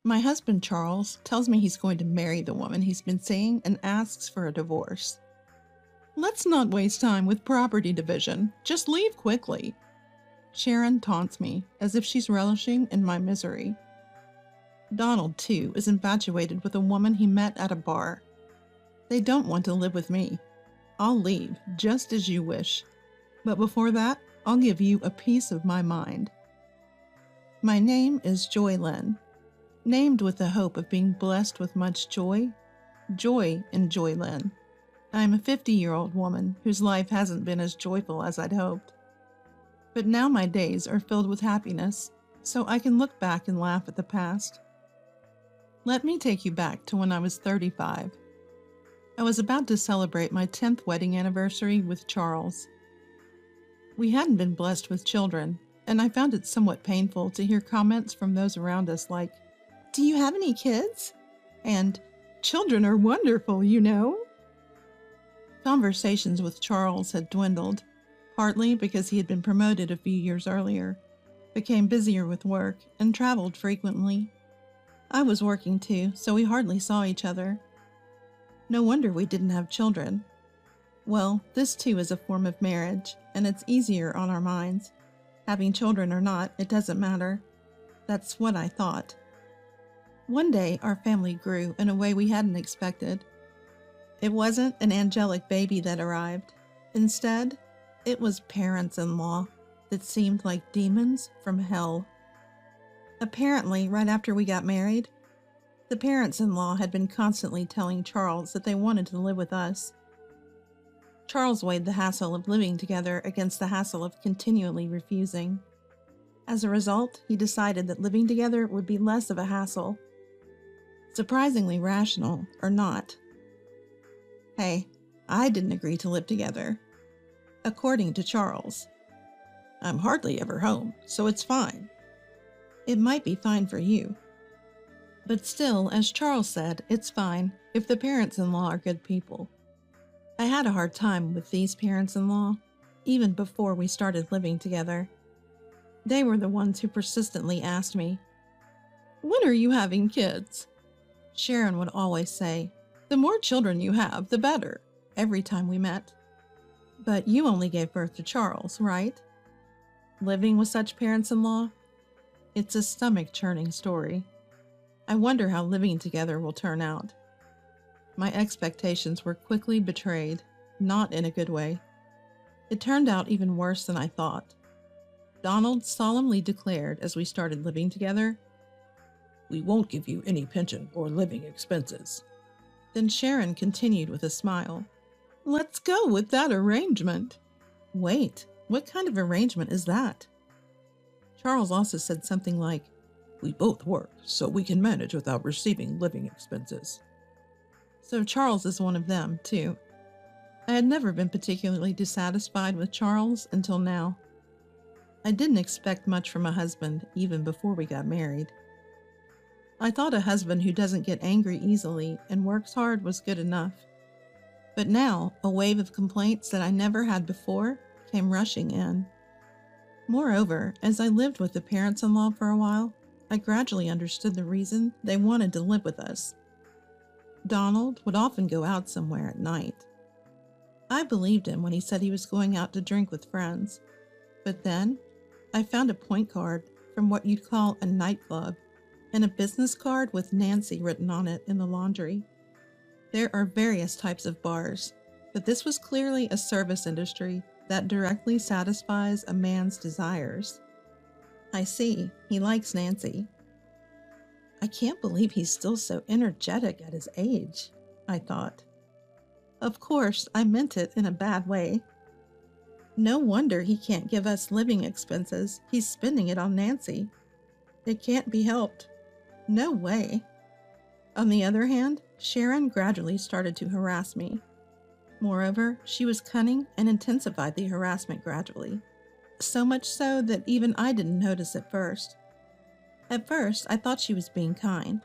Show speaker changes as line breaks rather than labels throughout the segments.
My husband Charles tells me he's going to marry the woman he's been seeing and asks for a divorce. Let's not waste time with property division. Just leave quickly. Sharon taunts me as if she's relishing in my misery. Donald, too, is infatuated with a woman he met at a bar. They don't want to live with me. I'll leave, just as you wish. But before that, I'll give you a piece of my mind. My name is Joy Lynn, named with the hope of being blessed with much joy. Joy in Joy Lynn. I'm a 50-year-old woman whose life hasn't been as joyful as I'd hoped. But now my days are filled with happiness, so I can look back and laugh at the past. Let me take you back to when I was 35. I was about to celebrate my 10th wedding anniversary with Charles. We hadn't been blessed with children, and I found it somewhat painful to hear comments from those around us like, "Do you have any kids?" and "Children are wonderful, you know." Conversations with Charles had dwindled, partly because he had been promoted a few years earlier, became busier with work, and traveled frequently. I was working too, so we hardly saw each other. No wonder we didn't have children. Well, this too is a form of marriage, and it's easier on our minds. Having children or not, it doesn't matter. That's what I thought. One day, our family grew in a way we hadn't expected. It wasn't an angelic baby that arrived. Instead, it was parents-in-law that seemed like demons from hell. Apparently, right after we got married, the parents-in-law had been constantly telling Charles that they wanted to live with us. Charles weighed the hassle of living together against the hassle of continually refusing. As a result, he decided that living together would be less of a hassle. Surprisingly rational, or not. Hey, I didn't agree to live together. According to Charles. I'm hardly ever home, so it's fine. It might be fine for you. But still, as Charles said, it's fine if the parents-in-law are good people. I had a hard time with these parents-in-law, even before we started living together. They were the ones who persistently asked me, "When are you having kids?" Sharon would always say, "The more children you have, the better," every time we met. But you only gave birth to Charles, right? Living with such parents-in-law? It's a stomach-churning story. I wonder how living together will turn out. My expectations were quickly betrayed, not in a good way. It turned out even worse than I thought. Donald solemnly declared as we started living together, "We won't give you any pension or living expenses." Then Sharon continued with a smile, "Let's go with that arrangement." Wait, what kind of arrangement is that? Charles also said something like, "We both work, so we can manage without receiving living expenses." So Charles is one of them, too. I had never been particularly dissatisfied with Charles until now. I didn't expect much from a husband even before we got married. I thought a husband who doesn't get angry easily and works hard was good enough. But now, a wave of complaints that I never had before came rushing in. Moreover, as I lived with the parents-in-law for a while, I gradually understood the reason they wanted to live with us. Donald would often go out somewhere at night. I believed him when he said he was going out to drink with friends. But then, I found a point card from what you'd call a nightclub and a business card with Nancy written on it in the laundry. There are various types of bars, but this was clearly a service industry that directly satisfies a man's desires. I see, he likes Nancy. I can't believe he's still so energetic at his age, I thought. Of course, I meant it in a bad way. No wonder he can't give us living expenses. He's spending it on Nancy. It can't be helped. No way. On the other hand, Sharon gradually started to harass me. Moreover, she was cunning and intensified the harassment gradually. So much so that even I didn't notice at first. At first, I thought she was being kind.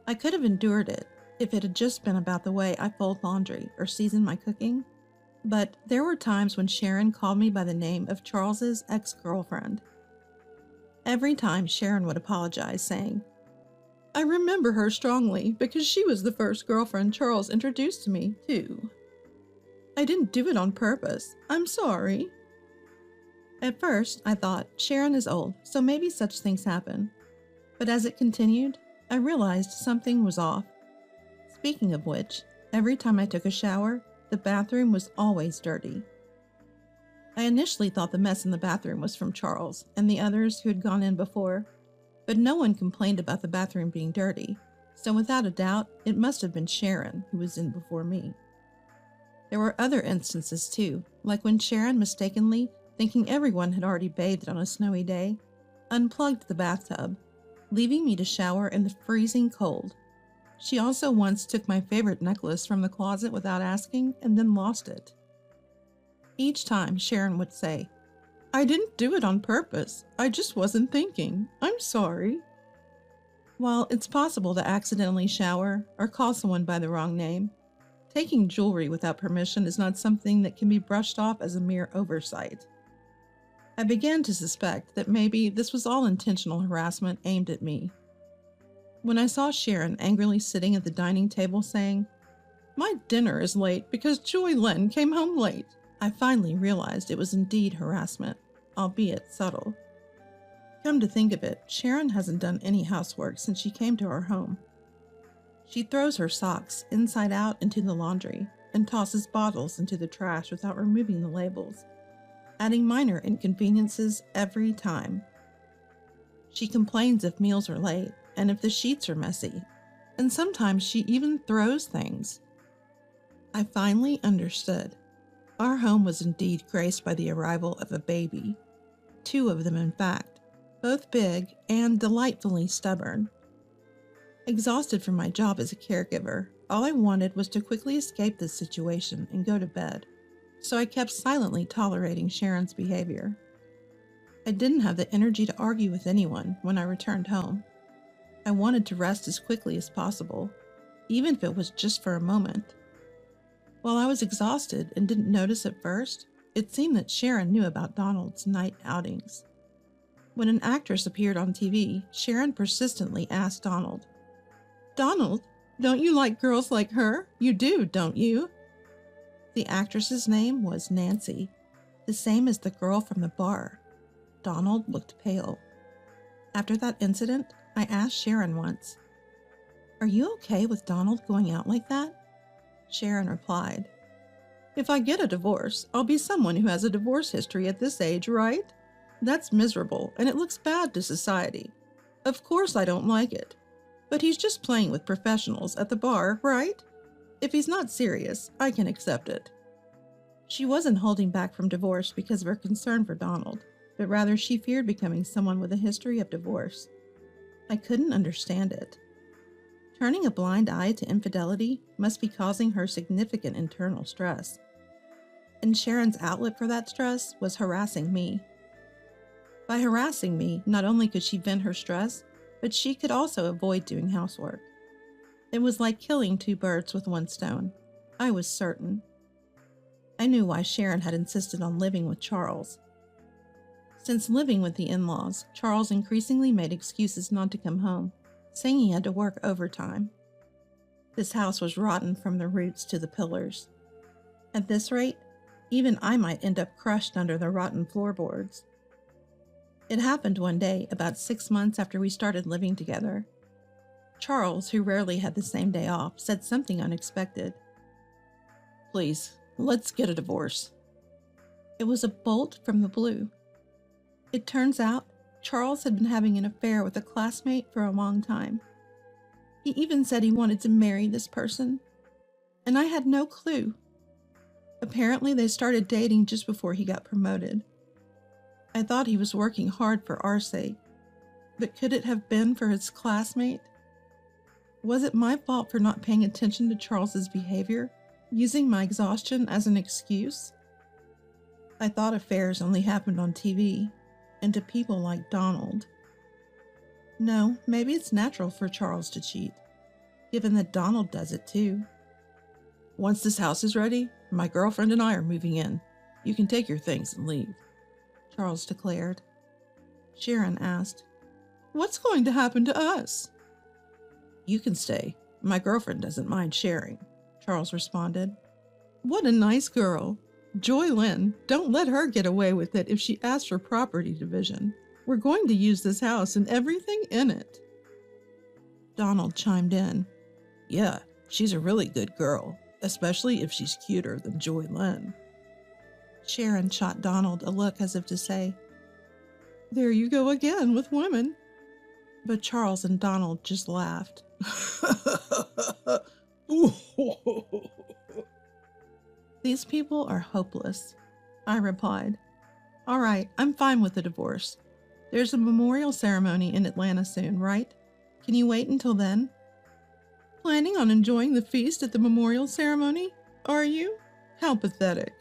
I could have endured it if it had just been about the way I fold laundry or season my cooking. But there were times when Sharon called me by the name of Charles's ex-girlfriend. Every time Sharon would apologize, saying, I remember her strongly because she was the first girlfriend Charles introduced to me, too. I didn't do it on purpose. I'm sorry. At first, I thought, Sharon is old, so maybe such things happen. But as it continued, I realized something was off. Speaking of which, every time I took a shower, the bathroom was always dirty. I initially thought the mess in the bathroom was from Charles and the others who had gone in before, but no one complained about the bathroom being dirty, so without a doubt, it must have been Sharon who was in before me. There were other instances too, like when Sharon mistakenly, thinking everyone had already bathed on a snowy day, unplugged the bathtub, leaving me to shower in the freezing cold. She also once took my favorite necklace from the closet without asking and then lost it. Each time, Sharon would say, I didn't do it on purpose. I just wasn't thinking. I'm sorry. While it's possible to accidentally shower or call someone by the wrong name, taking jewelry without permission is not something that can be brushed off as a mere oversight. I began to suspect that maybe this was all intentional harassment aimed at me. When I saw Sharon angrily sitting at the dining table saying, My dinner is late because Joy Len came home late, I finally realized it was indeed harassment, albeit subtle. Come to think of it, Sharon hasn't done any housework since she came to our home. She throws her socks inside out into the laundry and tosses bottles into the trash without removing the labels, adding minor inconveniences every time. She complains if meals are late and if the sheets are messy, and sometimes she even throws things. I finally understood. Our home was indeed graced by the arrival of a baby. 2 of them, in fact, both big and delightfully stubborn. Exhausted from my job as a caregiver, all I wanted was to quickly escape this situation and go to bed, so I kept silently tolerating Sharon's behavior. I didn't have the energy to argue with anyone when I returned home. I wanted to rest as quickly as possible, even if it was just for a moment. While I was exhausted and didn't notice at first, it seemed that Sharon knew about Donald's night outings. When an actress appeared on TV, Sharon persistently asked Donald, Donald, don't you like girls like her? You do, don't you? The actress's name was Nancy, the same as the girl from the bar. Donald looked pale. After that incident, I asked Sharon once, Are you okay with Donald going out like that? Sharon replied, If I get a divorce, I'll be someone who has a divorce history at this age, right? That's miserable, and it looks bad to society. Of course I don't like it. But he's just playing with professionals at the bar, right? If he's not serious, I can accept it. She wasn't holding back from divorce because of her concern for Donald, but rather she feared becoming someone with a history of divorce. I couldn't understand it. Turning a blind eye to infidelity must be causing her significant internal stress. And Sharon's outlet for that stress was harassing me. By harassing me, not only could she vent her stress, but she could also avoid doing housework. It was like killing 2 birds with 1 stone. I was certain. I knew why Sharon had insisted on living with Charles. Since living with the in-laws, Charles increasingly made excuses not to come home, saying he had to work overtime. This house was rotten from the roots to the pillars. At this rate, even I might end up crushed under the rotten floorboards. It happened one day, about 6 months after we started living together. Charles, who rarely had the same day off, said something unexpected. Please, let's get a divorce. It was a bolt from the blue. It turns out Charles had been having an affair with a classmate for a long time. He even said he wanted to marry this person, and I had no clue. Apparently, they started dating just before he got promoted. I thought he was working hard for our sake, but could it have been for his classmate? Was it my fault for not paying attention to Charles's behavior, using my exhaustion as an excuse? I thought affairs only happened on TV, and to people like Donald. No, maybe it's natural for Charles to cheat, given that Donald does it too. Once this house is ready, my girlfriend and I are moving in. You can take your things and leave, Charles declared. Sharon asked, What's going to happen to us? You can stay. My girlfriend doesn't mind sharing, Charles responded. What a nice girl. Joy Lynn, don't let her get away with it if she asks for property division. We're going to use this house and everything in it. Donald chimed in. Yeah, she's a really good girl, especially if she's cuter than Joy Lynn. Sharon shot Donald a look as if to say, There you go again with women. But Charles and Donald just laughed. These people are hopeless, I replied. All right, I'm fine with the divorce. There's a memorial ceremony in Atlanta soon, right? Can you wait until then? Planning on enjoying the feast at the memorial ceremony? Are you? How pathetic.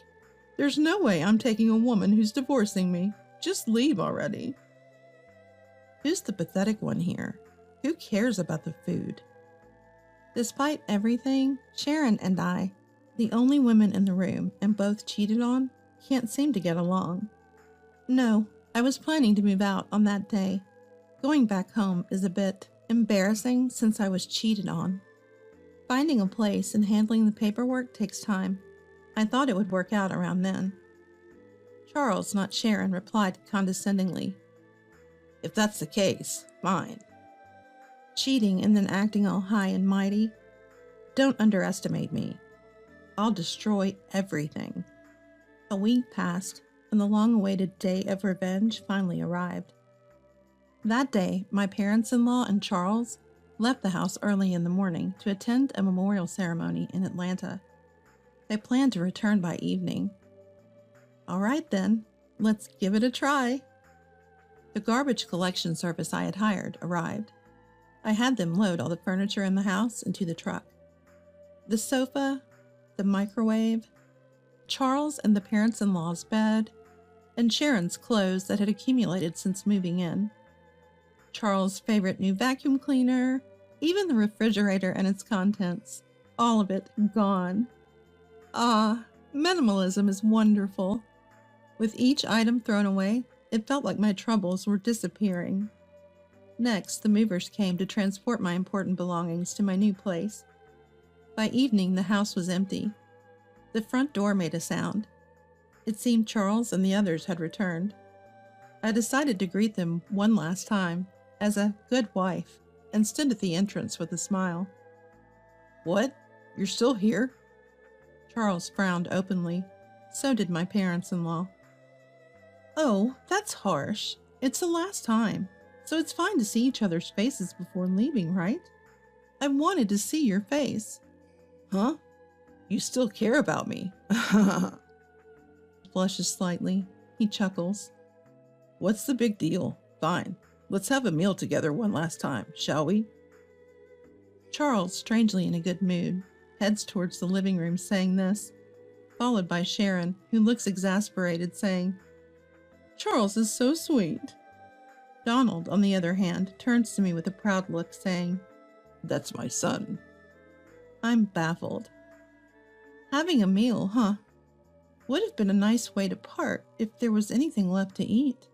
There's no way I'm taking a woman who's divorcing me. Just leave already. Who's the pathetic one here? Who cares about the food? Despite everything, Sharon and I, the only women in the room and both cheated on, can't seem to get along. No, I was planning to move out on that day. Going back home is a bit embarrassing since I was cheated on. Finding a place and handling the paperwork takes time. I thought it would work out around then. Charles, not Sharon, replied condescendingly. If that's the case, fine. Cheating and then acting all high and mighty? Don't underestimate me. I'll destroy everything. A week passed, and the long-awaited day of revenge finally arrived. That day, my parents-in-law and Charles left the house early in the morning to attend a memorial ceremony in Atlanta. They planned to return by evening. All right then, let's give it a try. The garbage collection service I had hired arrived. I had them load all the furniture in the house into the truck. The sofa, the microwave, Charles and the parents-in-law's bed, and Sharon's clothes that had accumulated since moving in. Charles' favorite new vacuum cleaner, even the refrigerator and its contents, all of it gone. Ah, minimalism is wonderful. With each item thrown away, it felt like my troubles were disappearing. Next, the movers came to transport my important belongings to my new place. By evening, the house was empty. The front door made a sound. It seemed Charles and the others had returned. I decided to greet them one last time, as a good wife, and stood at the entrance with a smile. What? You're still here? Charles frowned openly. So did my parents-in-law. Oh, that's harsh. It's the last time, so it's fine to see each other's faces before leaving, right? I wanted to see your face. Huh? You still care about me? Blushes slightly. He chuckles. What's the big deal? Fine. Let's have a meal together one last time, shall we? Charles, strangely in a good mood, heads towards the living room saying this, followed by Sharon, who looks exasperated, saying, Charles is so sweet. Donald, on the other hand, turns to me with a proud look, saying, That's my son. I'm baffled. Having a meal, huh? Would have been a nice way to part if there was anything left to eat.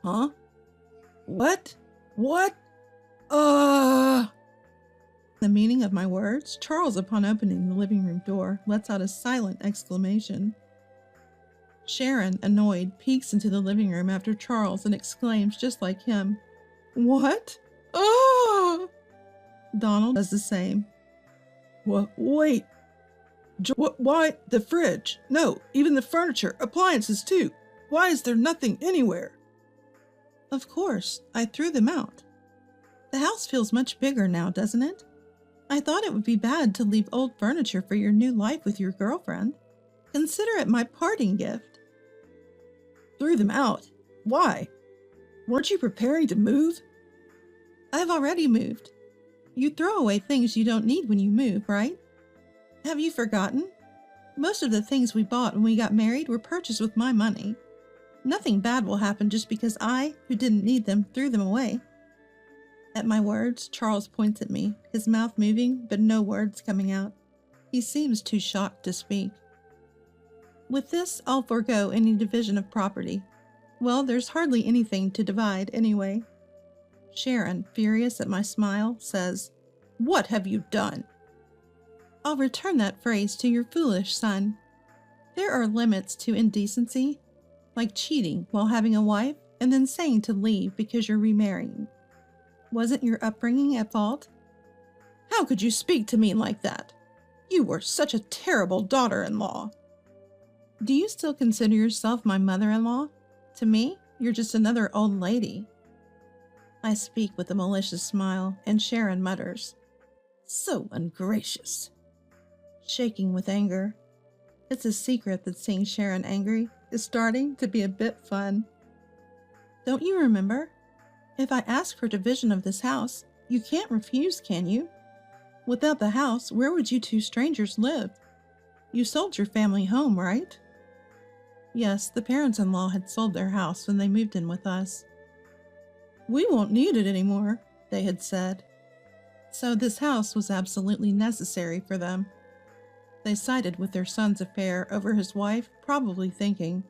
Huh? What? What? The meaning of my words, Charles, upon opening the living room door, lets out a silent exclamation. Sharon, annoyed, peeks into the living room after Charles and exclaims just like him, What? Ah! Donald does the same. Wait. Why? The fridge. No, even the furniture, appliances too. Why is there nothing anywhere? Of course, I threw them out. The house feels much bigger now, doesn't it? I thought it would be bad to leave old furniture for your new life with your girlfriend. Consider it my parting gift. Threw them out? Why? Weren't you preparing to move? I've already moved. You throw away things you don't need when you move, right? Have you forgotten? Most of the things we bought when we got married were purchased with my money. Nothing bad will happen just because I, who didn't need them, threw them away. At my words, Charles points at me, his mouth moving, but no words coming out. He seems too shocked to speak. With this, I'll forego any division of property. Well, there's hardly anything to divide anyway. Sharon, furious at my smile, says, "What have you done?" I'll return that phrase to your foolish son. There are limits to indecency, like cheating while having a wife and then saying to leave because you're remarrying. Wasn't your upbringing at fault? How could you speak to me like that? You were such a terrible daughter-in-law. Do you still consider yourself my mother-in-law? To me, you're just another old lady. I speak with a malicious smile, and Sharon mutters, "So ungracious." Shaking with anger. It's a secret that seeing Sharon angry is starting to be a bit fun. Don't you remember? If I ask for division of this house, you can't refuse, can you? Without the house, where would you two strangers live? You sold your family home, right? Yes, the parents-in-law had sold their house when they moved in with us. We won't need it anymore, they had said. So this house was absolutely necessary for them. They sided with their son's affair over his wife, probably thinking,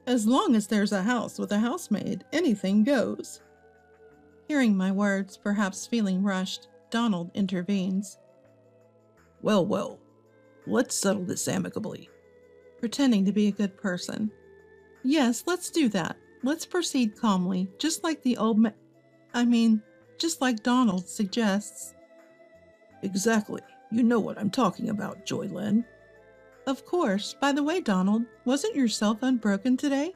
"As long as there's a house with a housemaid, anything goes." Hearing my words, perhaps feeling rushed, Donald intervenes.
Well, well, let's settle this amicably.
Pretending to be a good person. Yes, let's do that. Let's proceed calmly, just like the just like Donald suggests.
Exactly. You know what I'm talking about, Joy Lynn.
Of course. By the way, Donald, wasn't your cell phone broken today?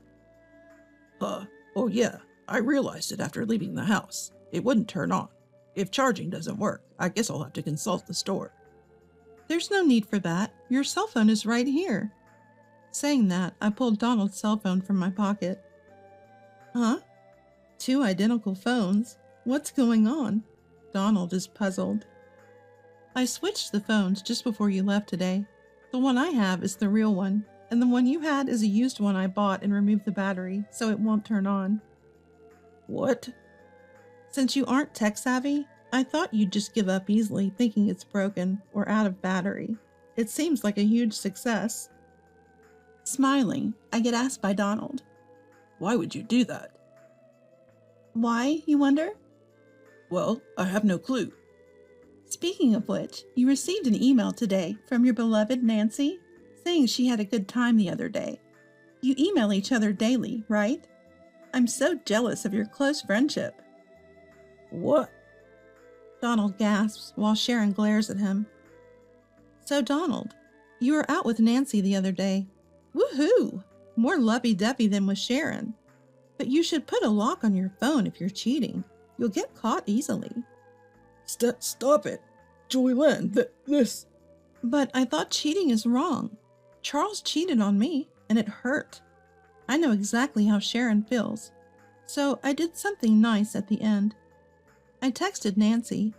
Oh yeah, I realized it after leaving the house. It wouldn't turn on. If charging doesn't work, I guess I'll have to consult the store.
There's no need for that. Your cell phone is right here. Saying that, I pulled Donald's cell phone from my pocket. Huh? 2 identical phones? What's going on? Donald is puzzled. I switched the phones just before you left today. The one I have is the real one, and the one you had is a used one I bought and removed the battery, so it won't turn on.
What?
Since you aren't tech-savvy, I thought you'd just give up easily thinking it's broken or out of battery. It seems like a huge success. Smiling, I get asked by Donald.
Why would you do that?
Why, you wonder?
Well, I have no clue.
Speaking of which, you received an email today from your beloved Nancy saying she had a good time the other day. You email each other daily, right? I'm so jealous of your close friendship.
What?
Donald gasps while Sharon glares at him. So Donald, you were out with Nancy the other day. Woohoo! More lovey-dovey than with Sharon. But you should put a lock on your phone if you're cheating. You'll get caught easily.
Stop it. Joy Lynn, this...
But I thought cheating is wrong. Charles cheated on me, and it hurt. I know exactly how Sharon feels. So I did something nice at the end. I texted Nancy.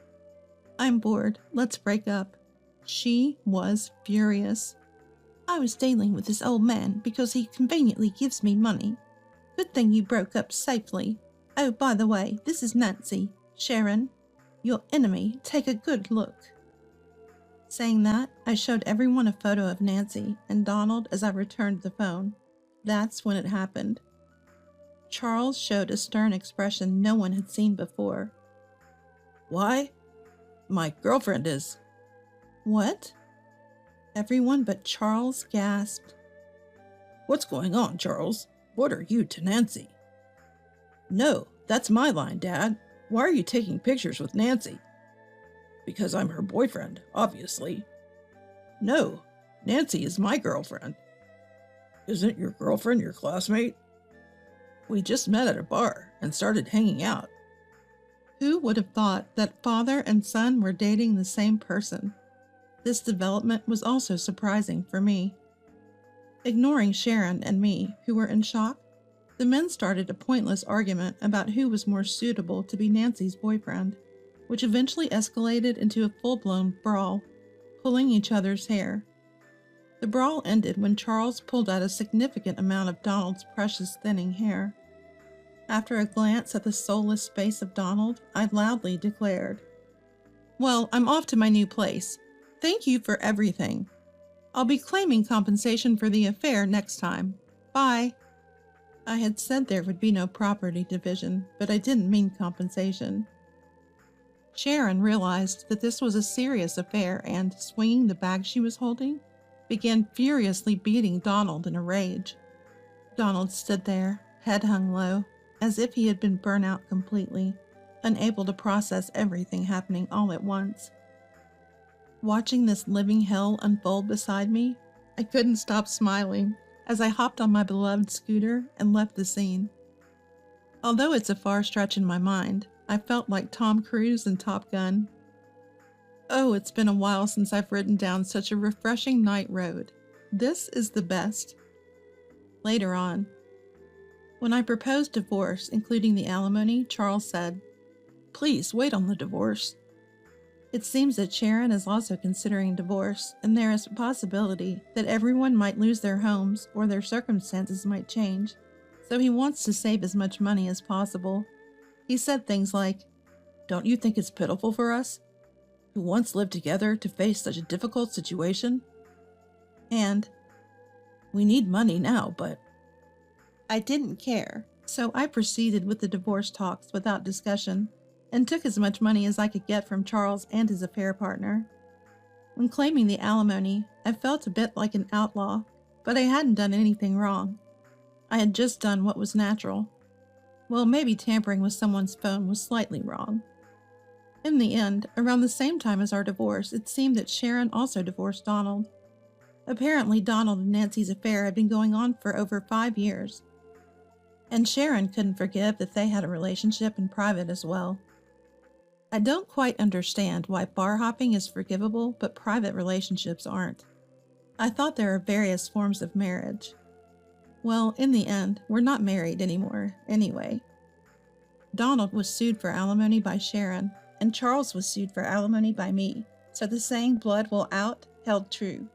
I'm bored. Let's break up. She was furious. I was dealing with this old man because he conveniently gives me money. Good thing you broke up safely. Oh, by the way, this is Nancy. Sharon, your enemy. Take a good look. Saying that, I showed everyone a photo of Nancy and Donald as I returned the phone. That's when it happened. Charles showed a stern expression no one had seen before.
Why? My girlfriend is...
What? Everyone but Charles gasped.
What's going on, Charles? What are you to Nancy? No, that's my line, Dad. Why are you taking pictures with Nancy? Because I'm her boyfriend, obviously. No, Nancy is my girlfriend. Isn't your girlfriend your classmate? We just met at a bar and started hanging out.
Who would have thought that father and son were dating the same person? This development was also surprising for me. Ignoring Sharon and me, who were in shock, the men started a pointless argument about who was more suitable to be Nancy's boyfriend, which eventually escalated into a full-blown brawl, pulling each other's hair. The brawl ended when Charles pulled out a significant amount of Donald's precious thinning hair. After a glance at the soulless face of Donald, I loudly declared, "Well, I'm off to my new place. Thank you for everything. I'll be claiming compensation for the affair next time. Bye." I had said there would be no property division, but I didn't mean compensation. Sharon realized that this was a serious affair and, swinging the bag she was holding, began furiously beating Donald in a rage. Donald stood there, head hung low, as if he had been burnt out completely, unable to process everything happening all at once. Watching this living hell unfold beside me, I couldn't stop smiling as I hopped on my beloved scooter and left the scene. Although it's a far stretch in my mind, I felt like Tom Cruise in Top Gun. Oh, it's been a while since I've ridden down such a refreshing night road. This is the best. Later on, when I proposed divorce, including the alimony, Charles said, "Please wait on the divorce." It seems that Sharon is also considering divorce, and there is a possibility that everyone might lose their homes or their circumstances might change, so he wants to save as much money as possible. He said things like, "Don't you think it's pitiful for us, who once lived together, to face such a difficult situation?" And, "We need money now, but..." I didn't care, so I proceeded with the divorce talks without discussion, and took as much money as I could get from Charles and his affair partner. When claiming the alimony, I felt a bit like an outlaw, but I hadn't done anything wrong. I had just done what was natural. Well, maybe tampering with someone's phone was slightly wrong. In the end, around the same time as our divorce, it seemed that Sharon also divorced Donald. Apparently, Donald and Nancy's affair had been going on for over 5 years. And Sharon couldn't forgive that they had a relationship in private as well. I don't quite understand why bar hopping is forgivable, but private relationships aren't. I thought there are various forms of marriage. Well, in the end, we're not married anymore, anyway. Donald was sued for alimony by Sharon, and Charles was sued for alimony by me, so the saying "blood will out" held true,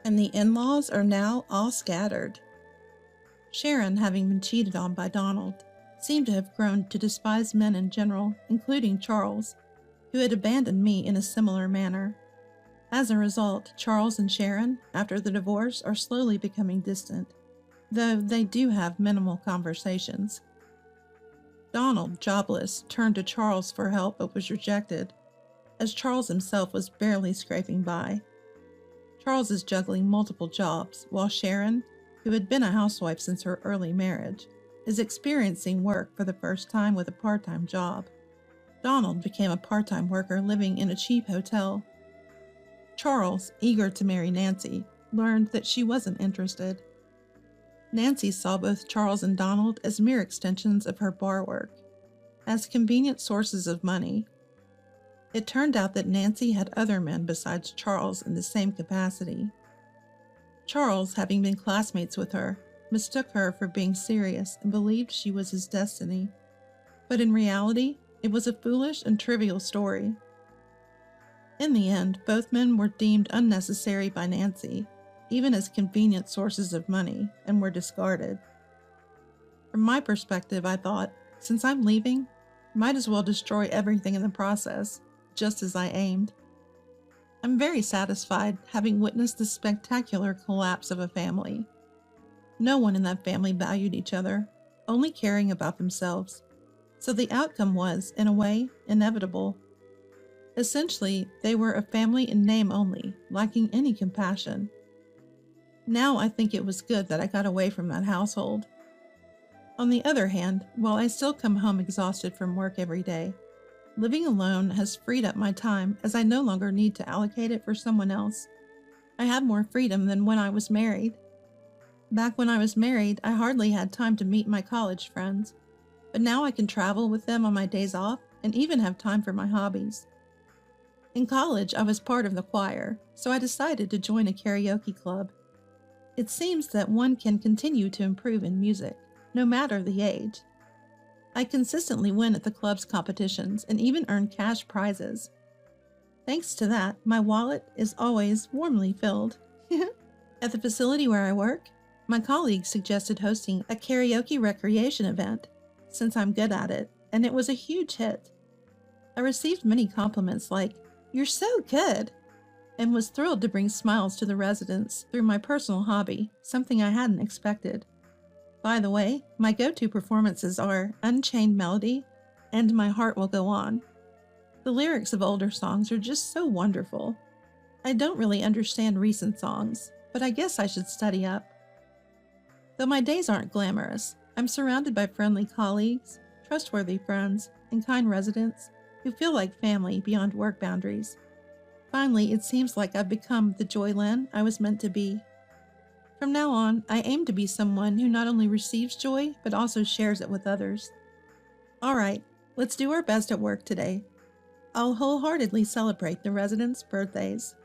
and the in-laws are now all scattered. Sharon, having been cheated on by Donald, seemed to have grown to despise men in general, including Charles, who had abandoned me in a similar manner. As a result, Charles and Sharon, after the divorce, are slowly becoming distant, though they do have minimal conversations. Donald, jobless, turned to Charles for help but was rejected, as Charles himself was barely scraping by. Charles is juggling multiple jobs, while Sharon, who had been a housewife since her early marriage, is experiencing work for the first time with a part-time job. Donald became a part-time worker living in a cheap hotel. Charles, eager to marry Nancy, learned that she wasn't interested. Nancy saw both Charles and Donald as mere extensions of her bar work, as convenient sources of money. It turned out that Nancy had other men besides Charles in the same capacity. Charles, having been classmates with her, mistook her for being serious and believed she was his destiny. But in reality, it was a foolish and trivial story. In the end, both men were deemed unnecessary by Nancy, even as convenient sources of money, and were discarded. From my perspective, I thought, since I'm leaving, might as well destroy everything in the process, just as I aimed. I'm very satisfied, having witnessed the spectacular collapse of a family. No one in that family valued each other, only caring about themselves. So the outcome was, in a way, inevitable. Essentially, they were a family in name only, lacking any compassion. Now I think it was good that I got away from that household. On the other hand, while I still come home exhausted from work every day, living alone has freed up my time as I no longer need to allocate it for someone else. I have more freedom than when I was married. Back when I was married, I hardly had time to meet my college friends, but now I can travel with them on my days off and even have time for my hobbies. In college, I was part of the choir, so I decided to join a karaoke club. It seems that one can continue to improve in music, no matter the age. I consistently win at the club's competitions and even earn cash prizes. Thanks to that, my wallet is always warmly filled. At the facility where I work, my colleagues suggested hosting a karaoke recreation event, since I'm good at it, and it was a huge hit. I received many compliments like, "You're so good," and was thrilled to bring smiles to the residents through my personal hobby, something I hadn't expected. By the way, my go-to performances are Unchained Melody and My Heart Will Go On. The lyrics of older songs are just so wonderful. I don't really understand recent songs, but I guess I should study up. Though my days aren't glamorous, I'm surrounded by friendly colleagues, trustworthy friends, and kind residents who feel like family beyond work boundaries. Finally, it seems like I've become the Joyland I was meant to be. From now on, I aim to be someone who not only receives joy, but also shares it with others. All right, let's do our best at work today. I'll wholeheartedly celebrate the residents' birthdays.